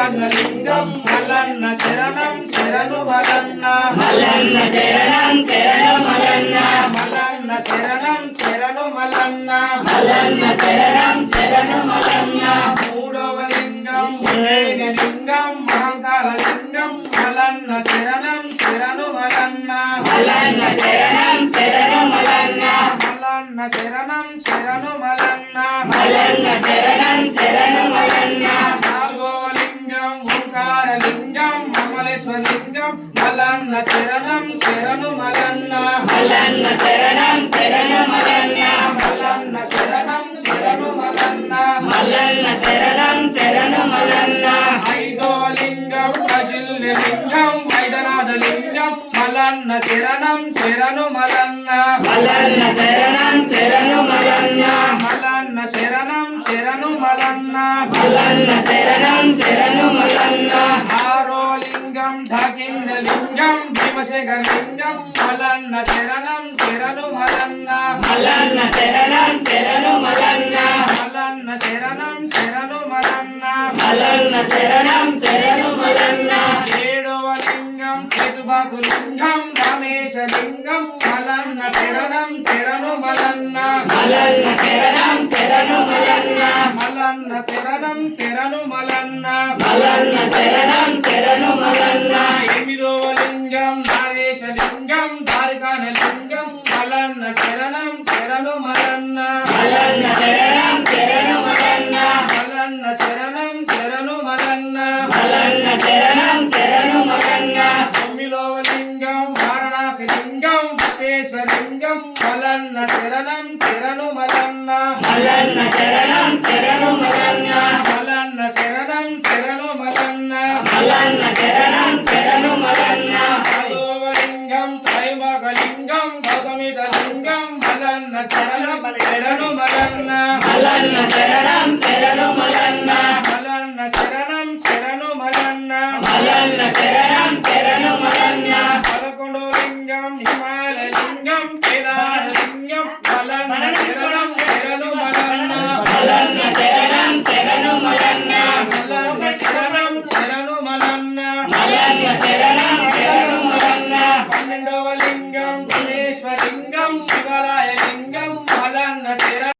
మల్లన్న లింగం మల్లన్న శరణం శరణు మల్లన్న మల్లన్న శరణం శరణు మల్లన్న మల్లన్న శరణం శరణు మల్లన్న మల్లన్న శరణం శరణు మల్లన్న మూడవ లింగం లింగం మహంకార లింగం మల్లన్న శరణం శరణు మల్లన్న మల్లన్న శరణం శరణు మల్లన్న మల్లన్న శరణం శరణు మల్లన్న మల్లన్న శరణం శరణు మల్లన్న నాలుగవ లింగం ఓంకార లింగం మమలేశ్వర లింగం మల్లన్న శరణం శరణు మల్లన్న మల్లన్న శరణం శరణు మల్లన్న మల్లన్న శరణం శరణు మల్లన్న మల్లన్న శరణం శరణు మల్లన్న ఐదవ లింగం అజిల్య లింగం వైద్యనాథ లింగం మల్లన్న శరణం శరణు మల్లన్న మల్లన్న శరణం శరణు మల్లన్న మల్లన్న శరణం శరణు మల్లన్న మల్లన్న శరణం శరణు మల్లన్న ఆరో లింగం ఢకింద లింగం భీమశేఖర లింగం మల్లన్న శరణం శరణు మల్లన్న మల్లన్న శరణం శరణు మల్లన్న మల్లన్న శరణం శరణు మల్లన్న మల్లన్న శరణం శరణు మల్లన్న ఏడవ లింగం సేతుబాకు లింగం రమేశ లింగం మల్లన్న శరణం శరణు మల్లన్న మల్లన్న శరణం శరణు మల్లన్న మల్లన్న శరణం శరణు మల్లన్న మల్లన్న శరణం శరణు మల్లన్న ఎనిమిదవ లింగం నాగేశ లింగం ద్వారకాన లింగం మల్లన్న శరణం శరణు మల్లన్న మల్లన్న శరణం శరణు మల్లన్న మల్లన్న శరణం శరణు మల్లన్న మల్లన్న శరణం శరణు మల్లన్న తొమ్మిదవ లింగం వారణాసి లింగం విశ్వేశ్వర లింగం మల్లన్న శరణం శరణు మల్లన్న మల్లన్న శరణం శరణు మల్లన్న మల్లన్న శరణం శరణు మల్లన్న మల్లన్న శరణం శరణు మల్లన్న పదవ లింగం త్రైమక లింగం గౌతమిత లింగం మల్లన్న శరణం శరణు మల్లన్న మల్లన్న శరణం శరణు మల్లన్న మల్లన్న శరణం శరణు మల్లన్న మల్లన్న శరణం శరణు మల్లన్న పదకొండవ లింగం హిమాలయ లింగం కేదార